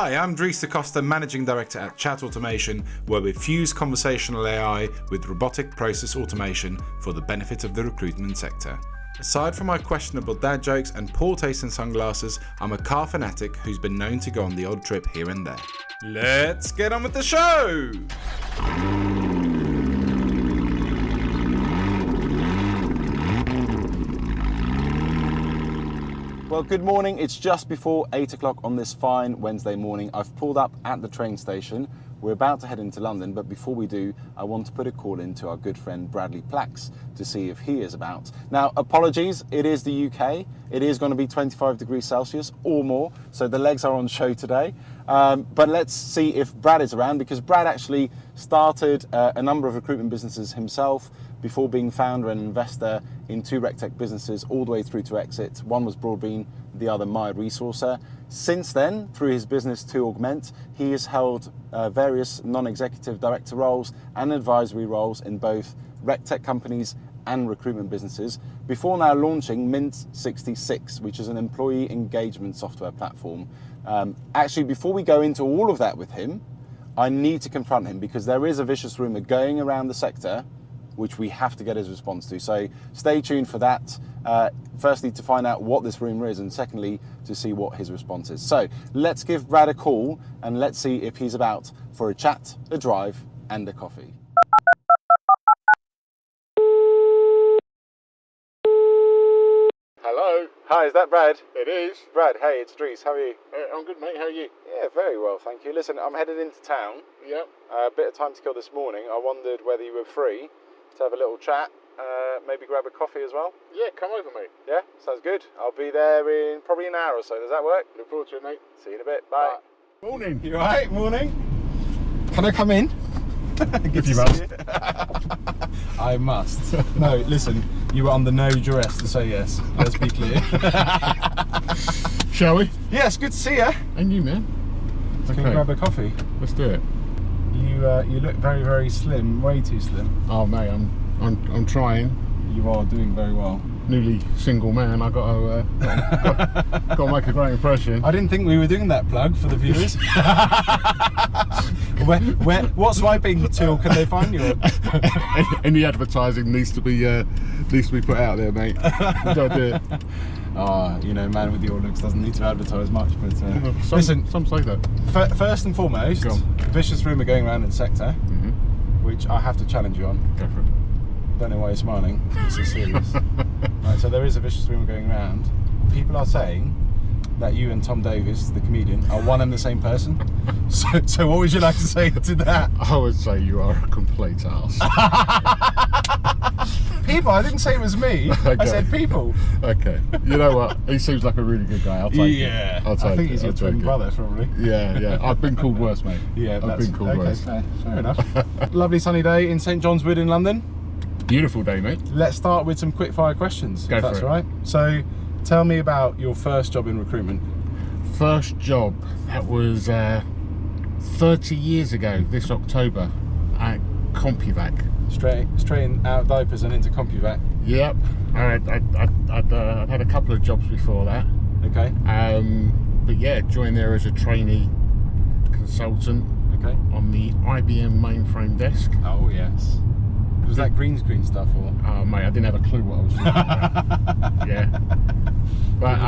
Hi, I'm Dries de Costa, Managing Director at Chat Automation, where we fuse conversational AI with robotic process automation for the benefit of the recruitment sector. Aside from my questionable dad jokes and poor taste in sunglasses, I'm a car fanatic who's been known to go on the odd trip here and there. Let's get on with the show! Well, good morning. It's just before 8 o'clock on this fine Wednesday morning. I've pulled up at the train station. We're about to head into London, but before we do, I want to put a call in to our good friend Bradley Placks to see if he is about. Now, apologies, it is the UK. It is going to be 25 degrees Celsius or more, so the legs are on show today. But let's see if Brad is around, because Brad actually started a number of recruitment businesses himself before being founder and investor in two RecTech businesses all the way through to exit. One was Broadbean, the other MyResourcer. Since then, through his business To Augment, he has held various non-executive director roles and advisory roles in both RecTech companies and recruitment businesses, before now launching Mint 66, which is an employee engagement software platform. Actually, before we go into all of that with him, I need to confront him, because there is a vicious rumour going around the sector which we have to get his response to. So stay tuned for that. Firstly, to find out what this rumour is, and secondly, to see what his response is. So let's give Brad a call and let's see if he's about for a chat, a drive, and a coffee. Hello. Hi, is that Brad? It is. Brad, hey, it's Dries. How are you? I'm good, mate. How are you? Yeah, very well, thank you. Listen, I'm headed into town. Yep. A bit of time to kill this morning. I wondered whether you were free to have a little chat, maybe grab a coffee as well. Yeah, come over, mate. Yeah, sounds good. I'll be there in probably an hour or so. Does that work? Look forward to it, mate. See you in a bit. Bye. Morning. You alright? Morning. Can I come in? If you must. I must. No, listen, you were under no duress to say yes. Let's be clear. Shall we? Yes, good to see you. And you, man. Can we grab a coffee? Let's do it. You look very, very slim. Way too slim. Oh, mate, I'm trying. You are doing very well. Newly single man. I got to make a great impression. I didn't think we were doing that plug for the viewers. What swiping tool can they find you on? Any advertising needs to be put out there, mate. Don't do it. You know, man with your looks doesn't need to advertise much, but listen, some say that. First and foremost, vicious rumour going around in the sector, which I have to challenge you on. Go for it. Don't know why you're smiling. This is serious. Right, so there is a vicious rumour going around. People are saying that you and Tom Davis, the comedian, are one and the same person. So what would you like to say to that? I would say you are a complete arse. People, I didn't say it was me. Okay. I said people. Okay. You know what? He seems like a really good guy. I'll take it. I'll take I think it. he's your I'll twin take it. brother, probably. Yeah. I've been called worse, mate. Yeah, I've been called worse. Fair enough. Lovely sunny day in St John's Wood in London. Beautiful day, mate. Let's start with some quick fire questions, Go if for that's it. all right. So tell me about your first job in recruitment. First job, that was 30 years ago this October at CompuVac. Straight out of diapers and into CompuVac. Yep. I'd had a couple of jobs before that. Okay. But yeah, joined there as a trainee consultant. Okay. On the IBM mainframe desk. Oh yes. Was that green screen stuff or? Oh mate, I didn't have a clue what I was doing about. Yeah. But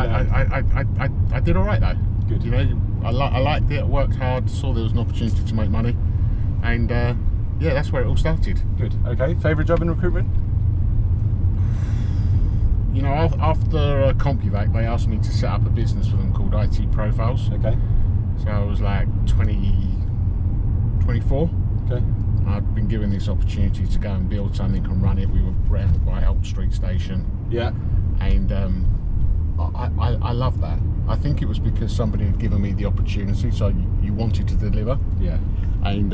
I did all right though. Good. You know, I liked it. I worked hard. Saw there was an opportunity to make money, and yeah, that's where it all started. Good. Okay. Favorite job in recruitment? You know, after CompuVac, they asked me to set up a business for them called IT Profiles. Okay. So I was like 24. Okay. I'd been given this opportunity to go and build something and run it. We were around by Old Street Station. Yeah. And I love that. I think it was because somebody had given me the opportunity, so you wanted to deliver. Yeah. And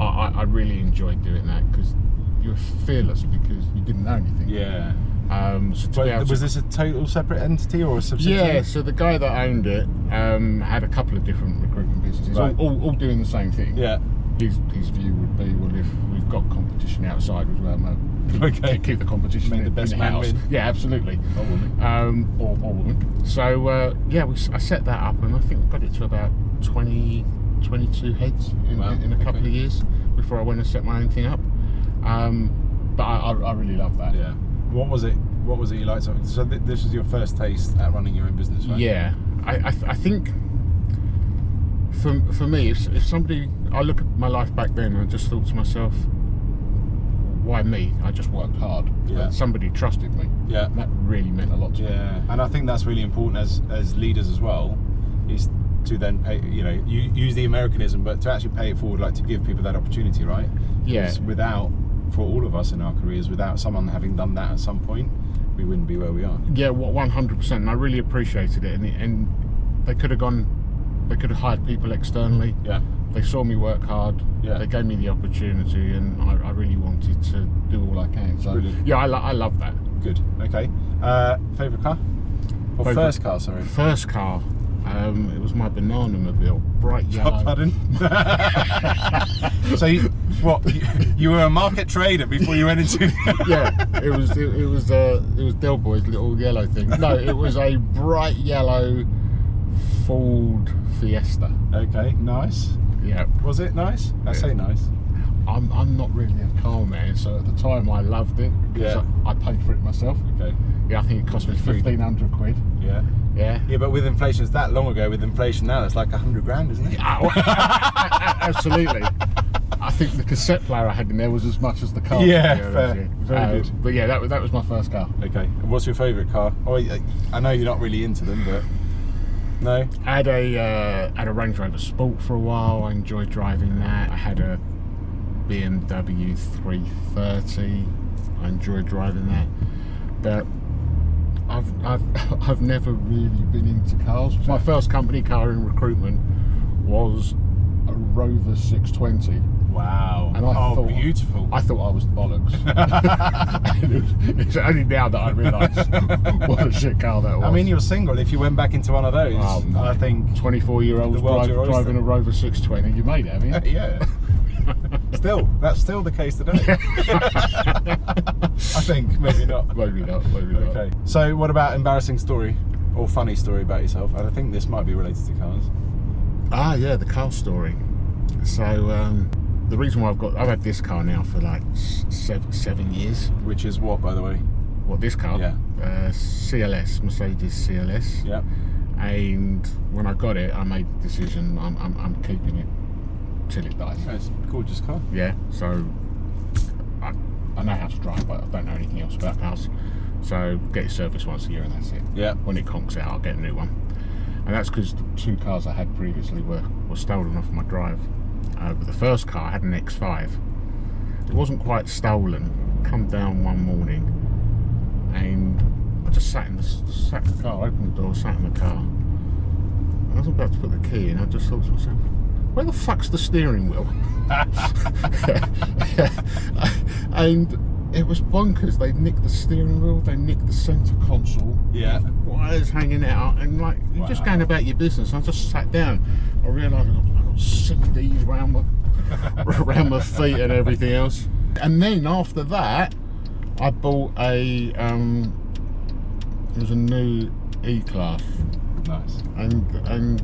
I really enjoyed doing that, because you were fearless because you didn't know anything. Yeah. So was this a total separate entity or a subsidiary? Yeah, so the guy that owned it had a couple of different recruitment businesses, right. all doing the same thing. Yeah. His view would be, well, if we've got competition outside, Okay. keep the competition Make the best man in-house. win. Yeah, absolutely. Or woman. Or woman. So yeah, I set that up, and I think we got it to about 22 heads in a couple of years before I went and set my own thing up. But I really love that. Yeah. What was it you liked? So this was your first taste at running your own business, right? Yeah. I think for me, if somebody, I look at my life back then and I just thought to myself, why me? I just worked hard. Yeah. But somebody trusted me. Yeah. And that really meant a lot to me. Yeah. And I think that's really important as leaders as well, is to then pay, you use the Americanism, but to actually pay it forward, like to give people that opportunity, right? Yeah. Because without, for all of us in our careers, without someone having done that at some point, we wouldn't be where we are. Yeah, 100%. And I really appreciated it. And they could have hired people externally. Yeah. They saw me work hard. Yeah. They gave me the opportunity, and I really wanted to do all I can. So Brilliant. yeah, I love that. Good. Okay. Favourite car? Or first car, sorry. First car. It was my banana mobile, bright yellow. Pardon? So you were a market trader before you went into? Yeah, it was Del Boy's little yellow thing. No, it was a bright yellow Ford Fiesta. Okay, nice. Yeah. Was it nice? I say nice. I'm not really a car man, so at the time I loved it because Yeah. I paid for it myself. Okay. Yeah, I think it cost me 1,500 quid. Yeah. Yeah. Yeah, but with inflation, it's that long ago. With inflation now, it's like 100 grand, isn't it? Absolutely. I think the cassette player I had in there was as much as the car. Yeah, fair. Very good. But yeah, that was my first car. Okay. And what's your favourite car? Oh, I know you're not really into them, but no. I had a Range Rover Sport for a while. I enjoyed driving that. I had a BMW 330. I enjoyed driving that. But I've never really been into cars. My first company car in recruitment was a Rover 620. Wow. And I thought, beautiful. I thought I was the bollocks. And it's only now that I realise what a shit car that was. I mean, you're single. If you went back into one of those, no. I think 24-year-olds driving a Rover 620. You made it, haven't you? yeah. That's still the case today. I think maybe not. Maybe not. Okay. So, what about embarrassing story or funny story about yourself? And I think this might be related to cars. Ah, yeah, the car story. So, the reason why I've had this car now for like 7 years. Which is what, by the way? What, this car? Yeah. CLS, Mercedes CLS. Yeah. And when I got it, I made the decision I'm keeping it till it dies. Yeah, it's a gorgeous car. Yeah. So I know how to drive, but I don't know anything else about cars. So get it serviced once a year and that's it. Yeah. When it conks out, I'll get a new one. And that's because the two cars I had previously were stolen off my drive. But the first car, I had an X5. It wasn't quite stolen. Come down one morning, and I just sat in the car, opened the door, sat in the car. And I was about to put the key in. I just thought to myself, where the fuck's the steering wheel? And it was bonkers. They nicked the steering wheel, they nicked the centre console. Yeah. Wires hanging out, and like you're just going about your business. I just sat down. I realised I got CDs around my feet and everything else. And then after that, I bought it was a new E-Class. Nice. And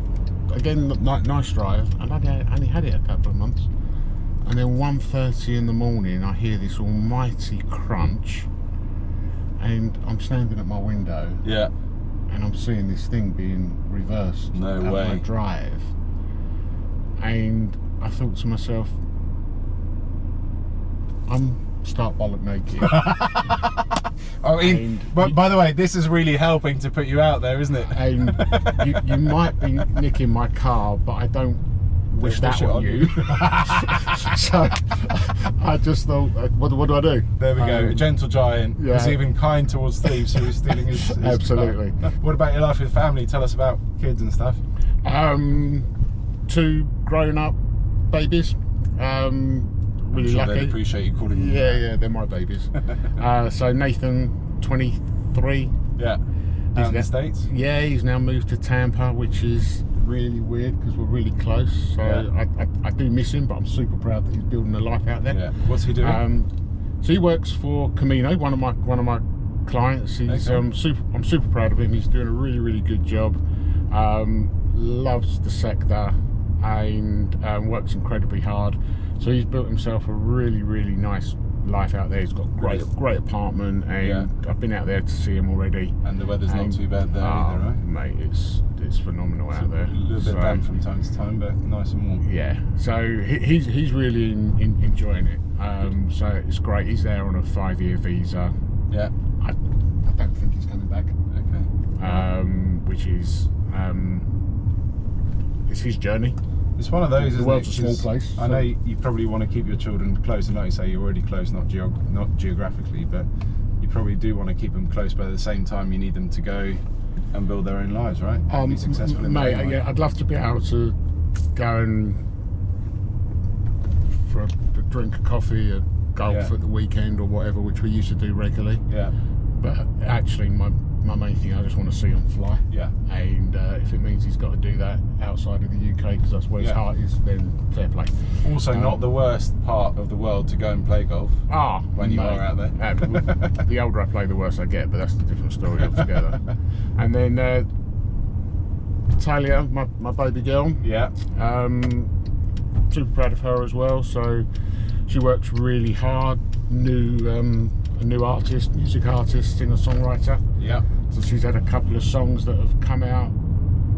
again, nice drive. And I only had it a couple of months. And then 1:30 in the morning, I hear this almighty crunch, and I'm standing at my window. Yeah. And I'm seeing this thing being reversed No out way. my drive. And I thought to myself, I'm stark bollock naked. But by the way, this is really helping to put you out there, isn't it? And you might be nicking my car, but I don't wish that on you. So I just thought, what do I do? There we go. A gentle giant. Yeah. He's even kind towards thieves who are stealing his Absolutely. car. What about your life with family? Tell us about kids and stuff. 2 grown-up babies. Really I'm sure lucky. they'd appreciate you calling them. Yeah, they're my babies. So Nathan, 23. Yeah. Out in the States? Yeah, he's now moved to Tampa, which is really weird because we're really close. So Yeah. I do miss him, but I'm super proud that he's building a life out there. Yeah. What's he doing? So he works for Camino, one of my clients. He's Okay. I'm super proud of him. He's doing a really good job. loves the sector and works incredibly hard. So he's built himself a really, really nice life out there. He's got a great apartment, and I've been out there to see him already. And the weather's not too bad there either, right? Mate, it's phenomenal out there. A little bit damp from time to time, but nice and warm. Yeah, so he's really enjoying it. So it's great. He's there on a 5-year visa. Yeah. I don't think he's coming back. Okay. Which is it's his journey. It's one of those, isn't it? The world's a small place. I know you probably want to keep your children close, and like you say, you're already close, not geographically, but you probably do want to keep them close. But at the same time, you need them to go and build their own lives, right? Be successful in their own life. I'd love to be able to go and for a drink of coffee, a golf at the weekend or whatever, which we used to do regularly. Yeah. But actually, my main thing, I just want to see him fly. Yeah. And if it means he's got to do that outside of the UK because that's where his heart is, then fair play. Also, not the worst part of the world to go and play golf. When you are out there. The older I play, the worse I get, but that's a different story altogether. And then Talia, my baby girl. Yeah. Super proud of her as well. So she works really hard. A new artist, music artist, singer-songwriter. Yeah. So she's had a couple of songs that have come out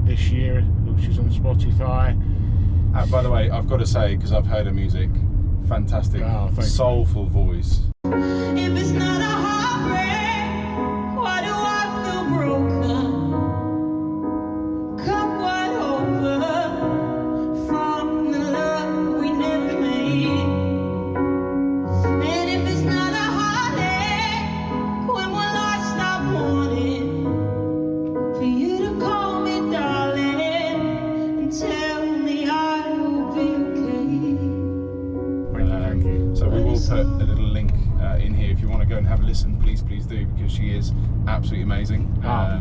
this year, which is on Spotify. By the way, I've got to say, because I've heard her music, fantastic, soulful voice. If it's not a heartbreak, why do I feel broken? Cup wide open from the love we never made. And if it's not a heartache, when will I stop wanting for you to call me darling and tell me I will be okay? Thank you. So we will put a little link in here if you want to go and have a listen. Please do, because she is absolutely amazing.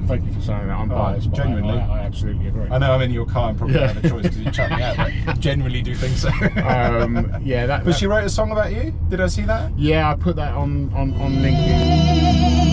Thank you for saying that. I'm biased, but genuinely. I absolutely agree. I know I'm in your car and probably have a choice because you chuck me out, but genuinely do think so. But she wrote a song about you? Did I see that? Yeah, I put that on LinkedIn.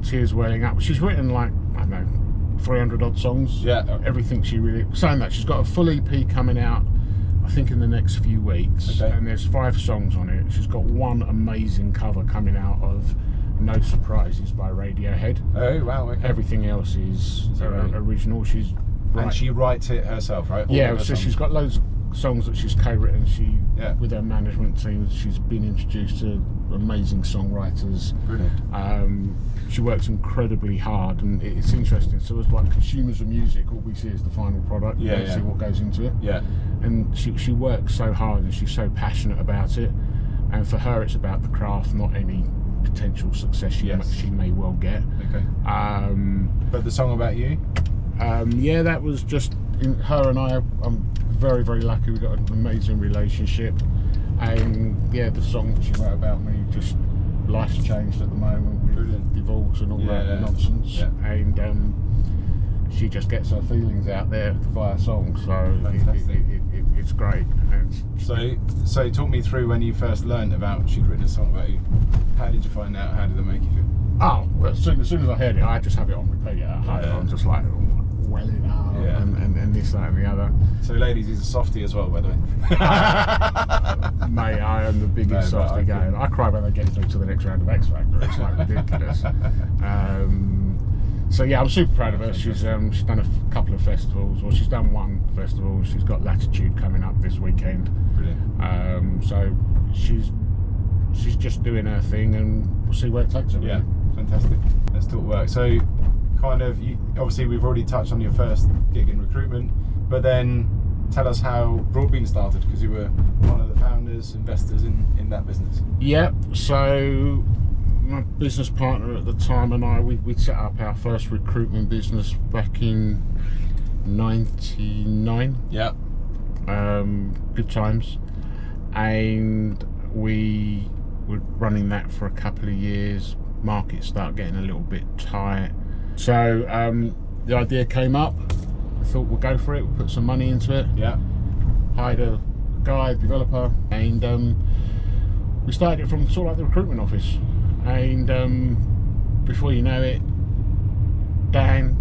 Tears welling up. She's written like, I don't know, 300 odd songs. Yeah. Everything she really, saying that, she's got a full EP coming out, I think in the next few weeks. Okay. And there's 5 songs on it. She's got one amazing cover coming out of No Surprises by Radiohead. Oh wow, okay. Everything else is original. And she writes it herself, right? Yeah, so she's got loads of songs that she's co-written. With her management team, she's been introduced to amazing songwriters. Brilliant. She works incredibly hard, and it's interesting. So as like consumers of music, all we see is the final product. We don't see what goes into it. Yeah. And she works so hard, and she's so passionate about it. And for her, it's about the craft, not any potential success she may well get. Okay. But the song about you? That was just her and I. I'm very, very lucky. We got an amazing relationship, and the song that she wrote about me, just life's changed at the moment with divorce and all that nonsense. Yeah. And she just gets her feelings out there via song, so it's great. So talk me through when you first learned about she'd written a song about you. How did you find out? How did it make you feel? Oh, well, as soon as I heard it, I just have it on repeat at home. I'm just like welling up and this, that and the other. So ladies, he's a softie as well, by the way. Mate, I am the biggest softie going. I cry when they get through to the next round of X Factor. It's like ridiculous. So yeah, I'm super proud of her. She's done a couple of festivals, or she's done one festival. She's got Latitude coming up this weekend. Brilliant. So she's just doing her thing, and we'll see where it takes her. Yeah, fantastic. Let's talk work. So kind of, obviously we've already touched on your first gig in recruitment, but then tell us how Broadbean started, because you were one of the founders, investors in that business. Yeah, so my business partner at the time and I, we set up our first recruitment business back in '99. Yeah. Good times, and we were running that for a couple of years. Market started getting a little bit tight, so the idea came up. I thought we'll go for it. We'll put some money into it. Yeah. Hired a guy, developer, and we started it from sort of like the recruitment office. And before you know it, Dan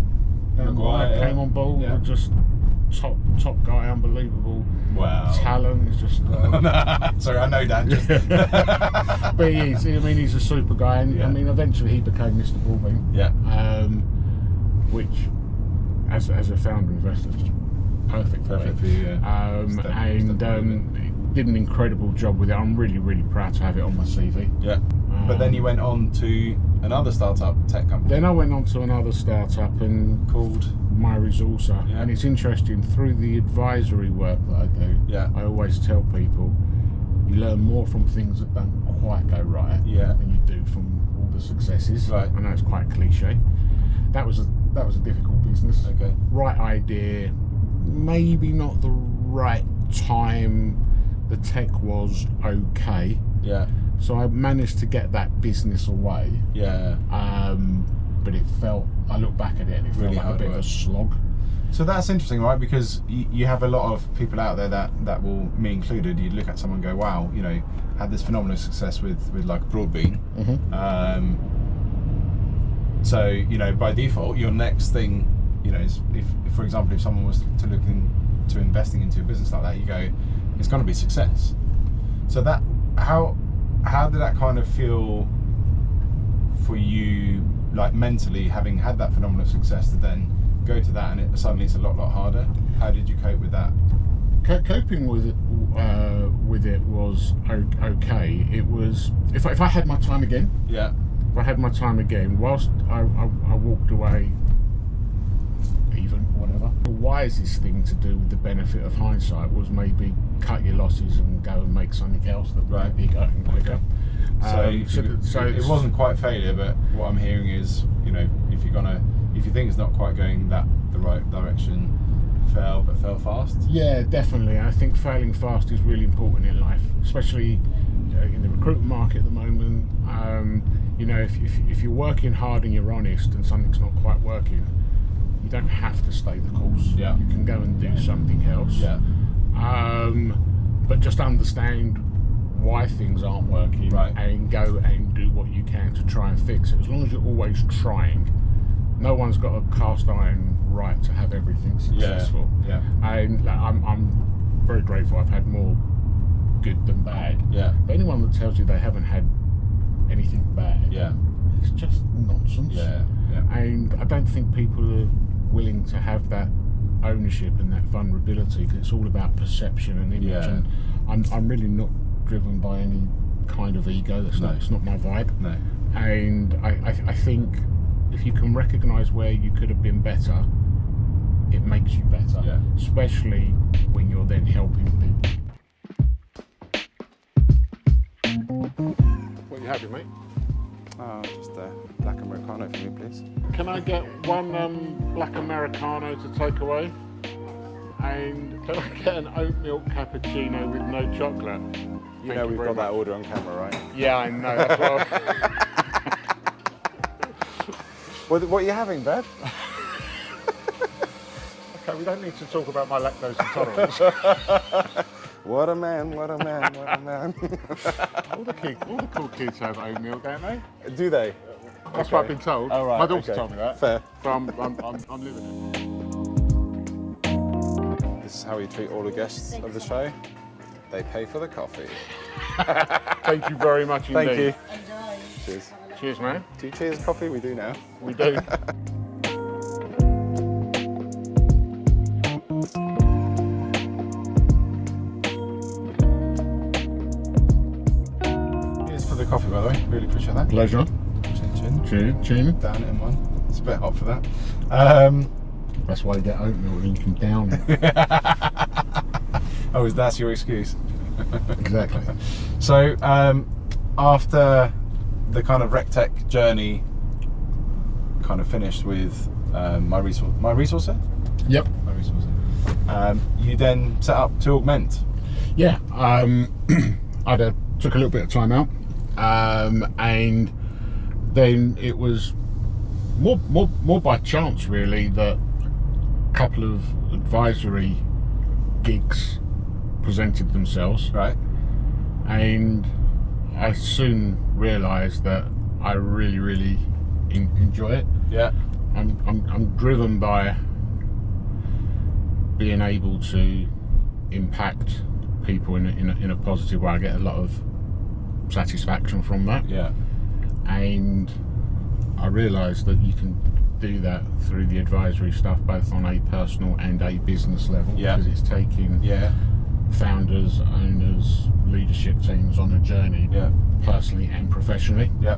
Maguire, came on board. Yeah. Just top guy, unbelievable. Wow. Talent is just. Sorry, I know Dan. But he is. I mean, he's a super guy, and Yeah. I mean, eventually he became Mr. Broadbean. Yeah. Which, as a founder investor, is just perfect for Perfect me. for you, yeah. And did an incredible job with it. I'm really, really proud to have it on my CV. Yeah. But then you went on to another startup tech company. Then I went on to another startup and called MyResourcer, Yeah. and it's interesting, through the advisory work that I do, Yeah. I always tell people you learn more from things that don't quite go right Yeah. than you do from all the successes. Right. I know it's quite cliche. That was a difficult business. Okay. Right idea, maybe not the right time. The tech was okay, Yeah. so I managed to get that business away. Yeah. But it felt, I look back at it and it Really felt like hard a bit of work. a slog. So that's interesting, right? Because you have a lot of people out there that will, me included, you look at someone and go, wow, you know, had this phenomenal success with like Broadbean. So, you know, by default, your next thing, you know, is if for example, if someone was to look into investing into a business like that, you go, it's going to be success. So that, how did that kind of feel for you, like mentally, having had that phenomenal success, to then go to that and it suddenly it's a lot harder? How did you cope with that? Coping with it was okay. It was, if I had my time again, Yeah. if I had my time again, whilst I walked away, even whatever, the wisest thing to do with the benefit of hindsight was maybe cut your losses and go and make something else that would Right. be bigger and quicker. So it wasn't quite failure, but what I'm hearing is, you know, if you think it's not quite going the right direction, fail fast. Yeah, definitely. I think failing fast is really important in life, especially in the recruitment market at the moment. You know, if you're working hard and you're honest and something's not quite working, you don't have to stay the course. Yeah. You can go and do something else. Yeah. But just understand why things aren't working, Right. and go and do what you can to try and fix it. As long as you're always trying, no one's got a cast iron right to have everything successful. Yeah. And like, I'm very grateful. I've had more good than bad. Yeah. But anyone that tells you they haven't had anything bad, Yeah. it's just nonsense. Yeah. Yeah. And I don't think people are willing to have that ownership and that vulnerability, because it's all about perception and image. Yeah. And I'm really not driven by any kind of ego. It's not my vibe. No. And I think if you can recognise where you could have been better, it makes you better. Yeah. Especially when you're then helping people. What are you having, mate? Oh, just a black Americano for me, please. Can I get one black Americano to take away? And can I get an oat milk cappuccino with no chocolate? You know we've got that order on camera, right? Yeah, I know. That's what What are you having, Brad? Okay, we don't need to talk about my lactose intolerance. What a man, what a man, what a man. all the cool kids have oat milk, don't they? Do they? That's what I've been told. Oh, right, My daughter okay. told me that. Fair. So I'm living it. This is how we treat all the guests of the show. They pay for the coffee. Thank you very much indeed. Thank you. Enjoy. Cheers. Cheers, man. Do you cheers coffee? We do now. We do. Cheers for the coffee, by the way. Really appreciate that. Pleasure. Chin chin. Chin. Down it in one. It's a bit hot for that. That's why you get oat milk, and you can down it. Oh, that's your excuse? Exactly. So, after the kind of RecTech journey kind of finished with MyResourcer. Yep. MyResourcer. You then set up To Augment. Yeah. Took a little bit of time out, and then it was more by chance really that a couple of advisory gigs presented themselves, Right. and I soon realised that I really enjoy it. Yeah. I'm driven by being able to impact people in a positive way. I get a lot of satisfaction from that. Yeah. And I realised that you can do that through the advisory stuff, both on a personal and a business level. Yeah. Because it's taking founders, owners, leadership teams on a journey, Yeah. personally and professionally. Yeah.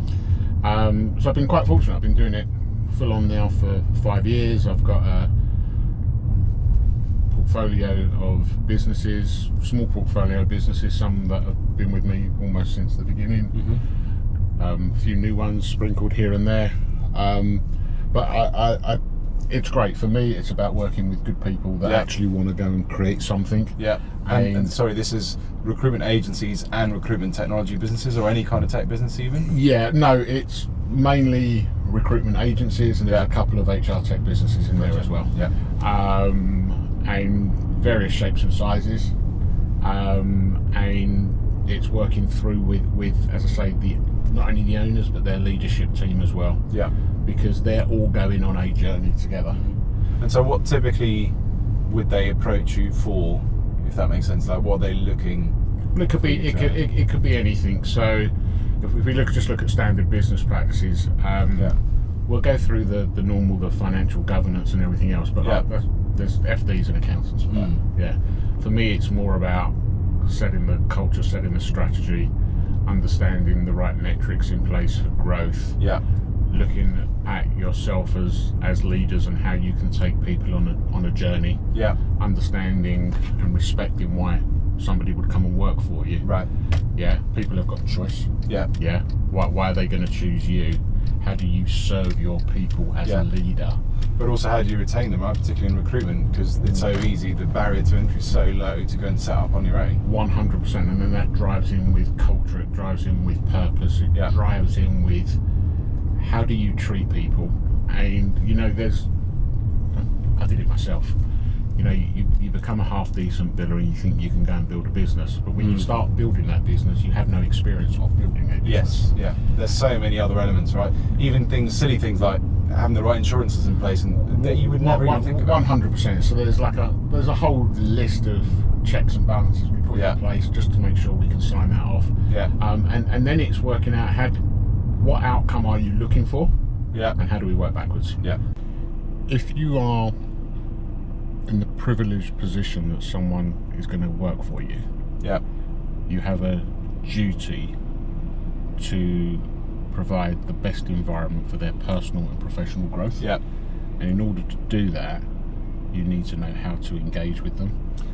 So I've been quite fortunate. I've been doing it full on now for 5 years. I've got a portfolio of businesses, small portfolio of businesses, some that have been with me almost since the beginning. Mm-hmm. A few new ones sprinkled here and there. But I it's great. For me, it's about working with good people that actually want to go and create something. Yeah. And sorry, this is recruitment agencies and recruitment technology businesses, or any kind of tech business even? Yeah, no, it's mainly recruitment agencies, and there's a couple of HR tech businesses in there as well. Yeah. And various shapes and sizes. And it's working through with, as I say, not only the owners but their leadership team as well. Yeah. Because they're all going on a journey together. And so what typically would they approach you for, if that makes sense? Like, what are they looking? Well, it could be anything. So if we just look at standard business practices, we'll go through the normal, the financial governance and everything else, but there's FDs and accountants for that. Yeah. For me, it's more about setting the culture, setting the strategy, understanding the right metrics in place for growth. Yeah. Looking at yourself as leaders and how you can take people on a journey. Yeah. Understanding and respecting why somebody would come and work for you. Right. Yeah. People have got choice. Yeah. Yeah. Why are they going to choose you? How do you serve your people as a leader? But also, how do you retain them, right? Particularly in recruitment, because it's so easy. The barrier to entry is so low to go and set up on your own. 100%, and then that drives in with culture. It drives in with purpose. It drives in with how do you treat people. And I did it myself. You become a half decent biller and you think you can go and build a business, but when you start building that business, you have no experience of building a business. Yes, yeah. There's so many other elements, right? Even silly things like having the right insurances in place, and that you would never even think about. 100%. So there's a whole list of checks and balances we put in place just to make sure we can sign that off. Yeah. And then it's working out what outcome are you looking for? Yeah. And how do we work backwards? Yeah. If you are in the privileged position that someone is going to work for you, you have a duty to provide the best environment for their personal and professional growth. Yeah. And in order to do that, you need to know how to engage with them.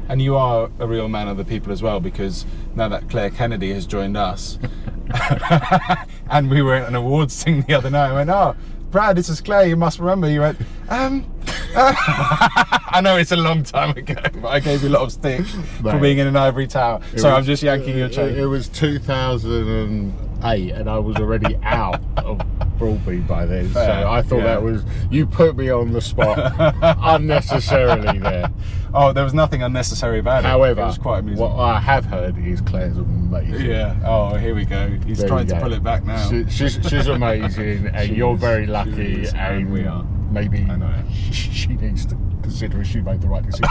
And you are a real man of the people as well, because now that Claire Kennedy has joined us, and we were at an awards thing the other night, I went, "Oh, Brad, this is Claire, you must remember." You went, I know it's a long time ago, but I gave you a lot of stick for being in an ivory tower. So I'm just yanking your chain. It was 2008 and I was already out of Broadbean by then. Fair, so I thought that was, you put me on the spot unnecessarily there. Oh, there was nothing unnecessary about it. However, it was quite amusing. What I have heard is Claire's amazing. Yeah. Oh, here we go. He's trying to pull it back now. She's amazing, and you're very lucky, and we are. Maybe she needs to consider if she made the right decision.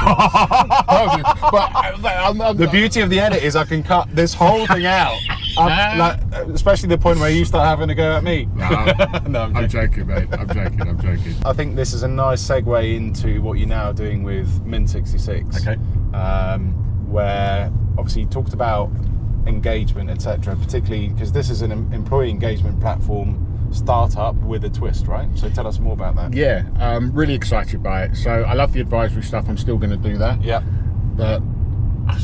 but the beauty of the edit is I can cut this whole thing out, especially the point where you start having to go at me. No, I'm joking, mate. I'm joking. I think this is a nice segue into what you're now doing with Mint 66. Okay. Where obviously you talked about engagement, etc., particularly because this is an employee engagement platform startup with a twist, right? So tell us more about that. Yeah, I'm really excited by it. So I love the advisory stuff. I'm still going to do that. Yeah. But I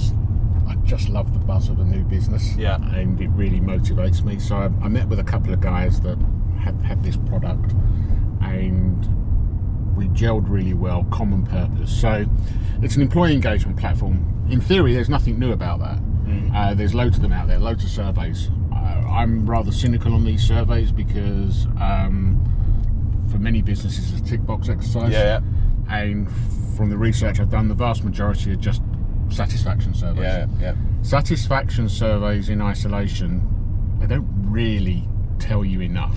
just love the buzz of a new business. Yeah. And it really motivates me. So I met with a couple of guys that had this product, and we gelled really well, common purpose. So it's an employee engagement platform. In theory, there's nothing new about that. There's loads of them out there, loads of surveys. I'm rather cynical on these surveys because for many businesses it's a tick box exercise. Yeah. And from the research I've done, the vast majority are just satisfaction surveys. Yeah. Satisfaction surveys in isolation, they don't really tell you enough.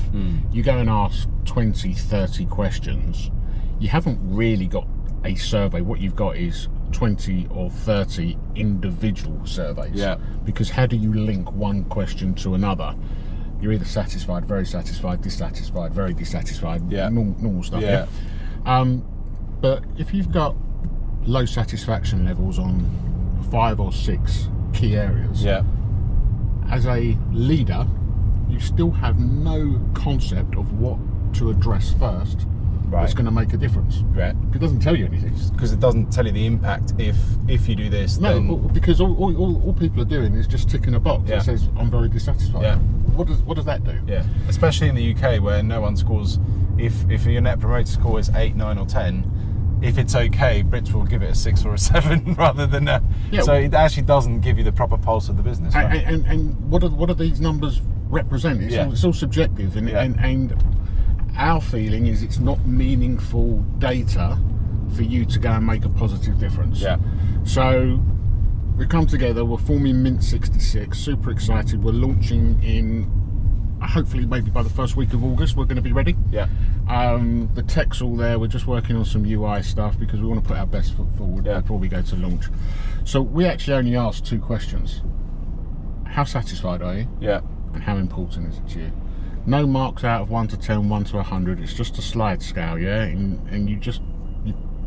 You go and ask 20, 30 questions, you haven't really got a survey. What you've got is 20 or 30 individual surveys. Yeah. Because how do you link one question to another? You're either satisfied, very satisfied, dissatisfied, very dissatisfied, Yeah. normal stuff. Yeah. But if you've got low satisfaction levels on 5 or 6 key areas, Yeah. as a leader, you still have no concept of what to address first that's going to make a difference. Right. It doesn't tell you anything. Because it doesn't tell you the impact if you do this. No, then... because all people are doing is just ticking a box Yeah. that says, I'm very dissatisfied. Yeah. What does that do? Yeah, especially in the UK where no one scores. If your net promoter score is 8, 9, or 10, if it's okay, Brits will give it a 6 or a 7 rather than a. Yeah, so it actually doesn't give you the proper pulse of the business. Right? And what do these numbers represent? It's all subjective, and our feeling is it's not meaningful data for you to go and make a positive difference. Yeah. So we come together, we're forming Mint 66, super excited. We're launching in, hopefully maybe by the first week of August, we're going to be ready. Yeah. The tech's all there, we're just working on some UI stuff because we want to put our best foot forward before we go to launch. So we actually only asked 2 questions. How satisfied are you? Yeah. And how important is it to you? No marks out of 1 to 10, 1 to 100. It's just a slide scale, yeah? And you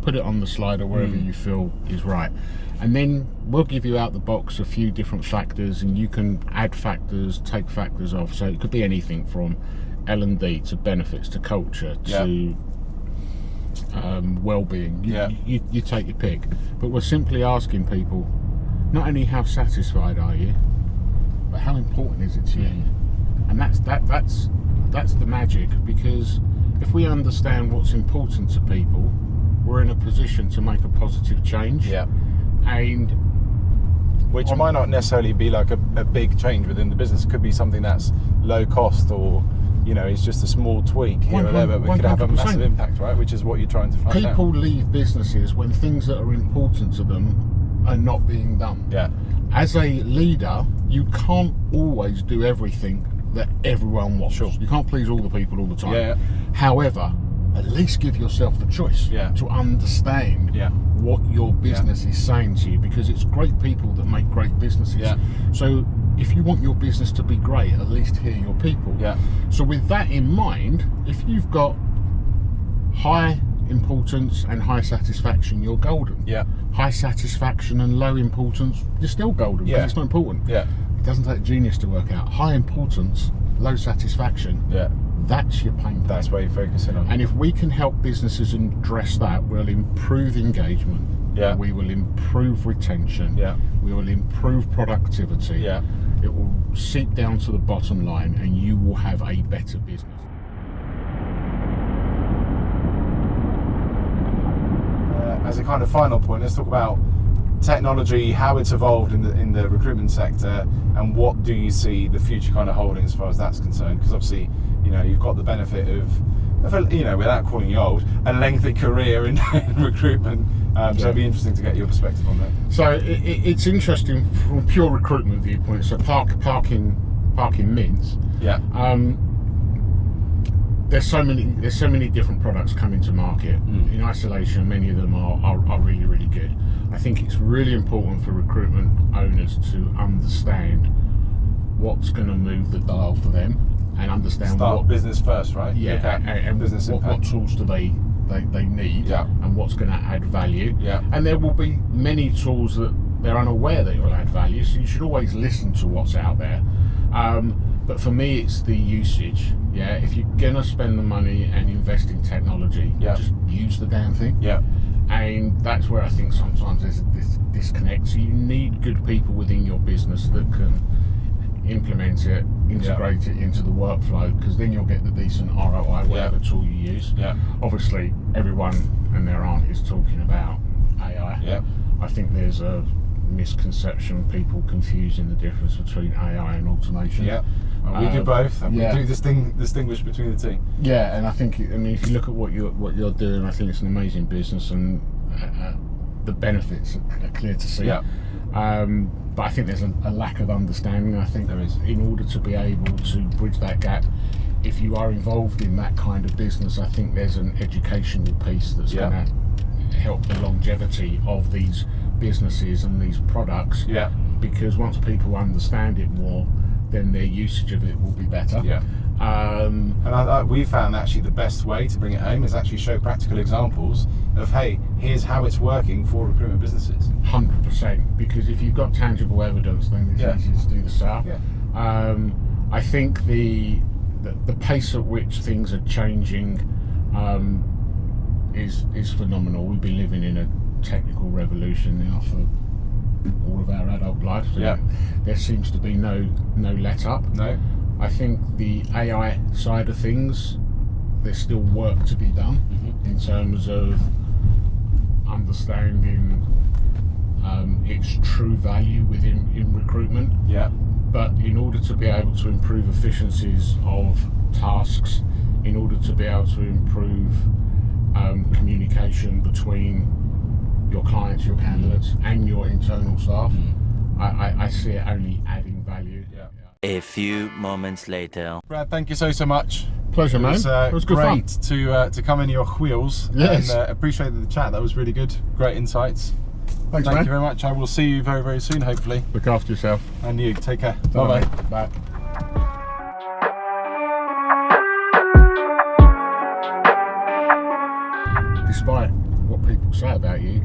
put it on the slide or wherever you feel is right. And then we'll give you out the box a few different factors, and you can add factors, take factors off. So it could be anything from L&D to benefits to culture to well-being. You take your pick. But we're simply asking people, not only how satisfied are you, but how important is it to you? And that's the magic, because if we understand what's important to people, we're in a position to make a positive change. Yeah. And which might not necessarily be like a big change within the business. It could be something that's low cost, or it's just a small tweak here or there, but it could have a massive impact, right? Which is what you're trying to find out. People leave businesses when things that are important to them are not being done. Yeah. As a leader, you can't always do everything that everyone wants. Sure. You can't please all the people all the time. Yeah. However, at least give yourself the choice to understand what your business is saying to you, because it's great people that make great businesses. Yeah. So if you want your business to be great, at least hear your people. Yeah. So with that in mind, if you've got high importance and high satisfaction, you're golden. Yeah. High satisfaction and low importance, you're still golden, because it's not important. Yeah. It doesn't take genius to work out. High importance, low satisfaction. Yeah. That's your pain point. That's where you're focusing on. And if we can help businesses address that, we'll improve engagement. Yeah. We will improve retention. Yeah. We will improve productivity. Yeah. It will seep down to the bottom line, and you will have a better business. As a kind of final point, let's talk about technology, how it's evolved in the recruitment sector, and what do you see the future kind of holding as far as that's concerned? Because obviously, you've got the benefit of without calling you old, a lengthy career in recruitment. So it'd be interesting to get your perspective on that. So it's interesting from a pure recruitment viewpoint. So parking Mints. Yeah. There's so many different products coming to market. In isolation, many of them are really, really good. I think it's really important for recruitment owners to understand what's going to move the dial for them, and understand what business first, right? Yeah, and business what tools do they need, and what's going to add value. Yeah. And there will be many tools that they're unaware that will add value, so you should always listen to what's out there. But for me, it's the usage. Yeah, if you're gonna spend the money and invest in technology, just use the damn thing. Yeah. And that's where I think sometimes there's this disconnect. So you need good people within your business that can implement it, integrate it into the workflow, because then you'll get the decent ROI, whatever tool you use. Obviously, everyone and their aunt is talking about AI. I think there's a misconception, people confusing the difference between AI and automation. We do both, and we do distinguish between the two. And I think, I mean, if you look at what you're doing, I think it's an amazing business, and the benefits are clear to see. But I think there's a lack of understanding. I think there is. In order to be able to bridge that gap, if you are involved in that kind of business, I think there's an educational piece that's going to help the longevity of these businesses and these products. Because once people understand it more, then their usage of it will be better. And we found actually the best way to bring it home is actually show practical examples of, hey, here's how it's working for recruitment businesses. 100%, because if you've got tangible evidence, then it's easy to do the sale. I think the pace at which things are changing is phenomenal. We've been living in a technical revolution now for all of our adult life. There seems to be no let up. I think the AI side of things, there's still work to be done in terms of understanding its true value in recruitment. But in order to be able to improve efficiencies of tasks, in order to be able to improve communication between your clients, your candidates, and your internal staff, I see it only adding value. A few moments later. Brad, thank you so much. Pleasure, man. It was good great fun. to come in your wheels. Yes. And appreciated the chat. That was really good. Great insights. Thanks, Thank man. you very much. I will see you very, very soon, hopefully. Look after yourself. And you. Take care. Bye-bye. Bye. Despite what people say about you,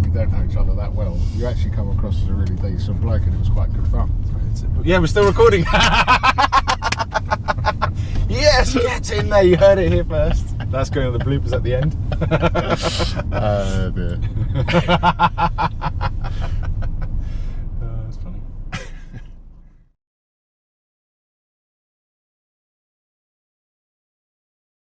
we don't know each other that well, you actually come across as a really decent bloke, and it was quite good fun. Yeah, we're still recording. Yes, get in there. You heard it here first. That's going on the bloopers at the end. Dear.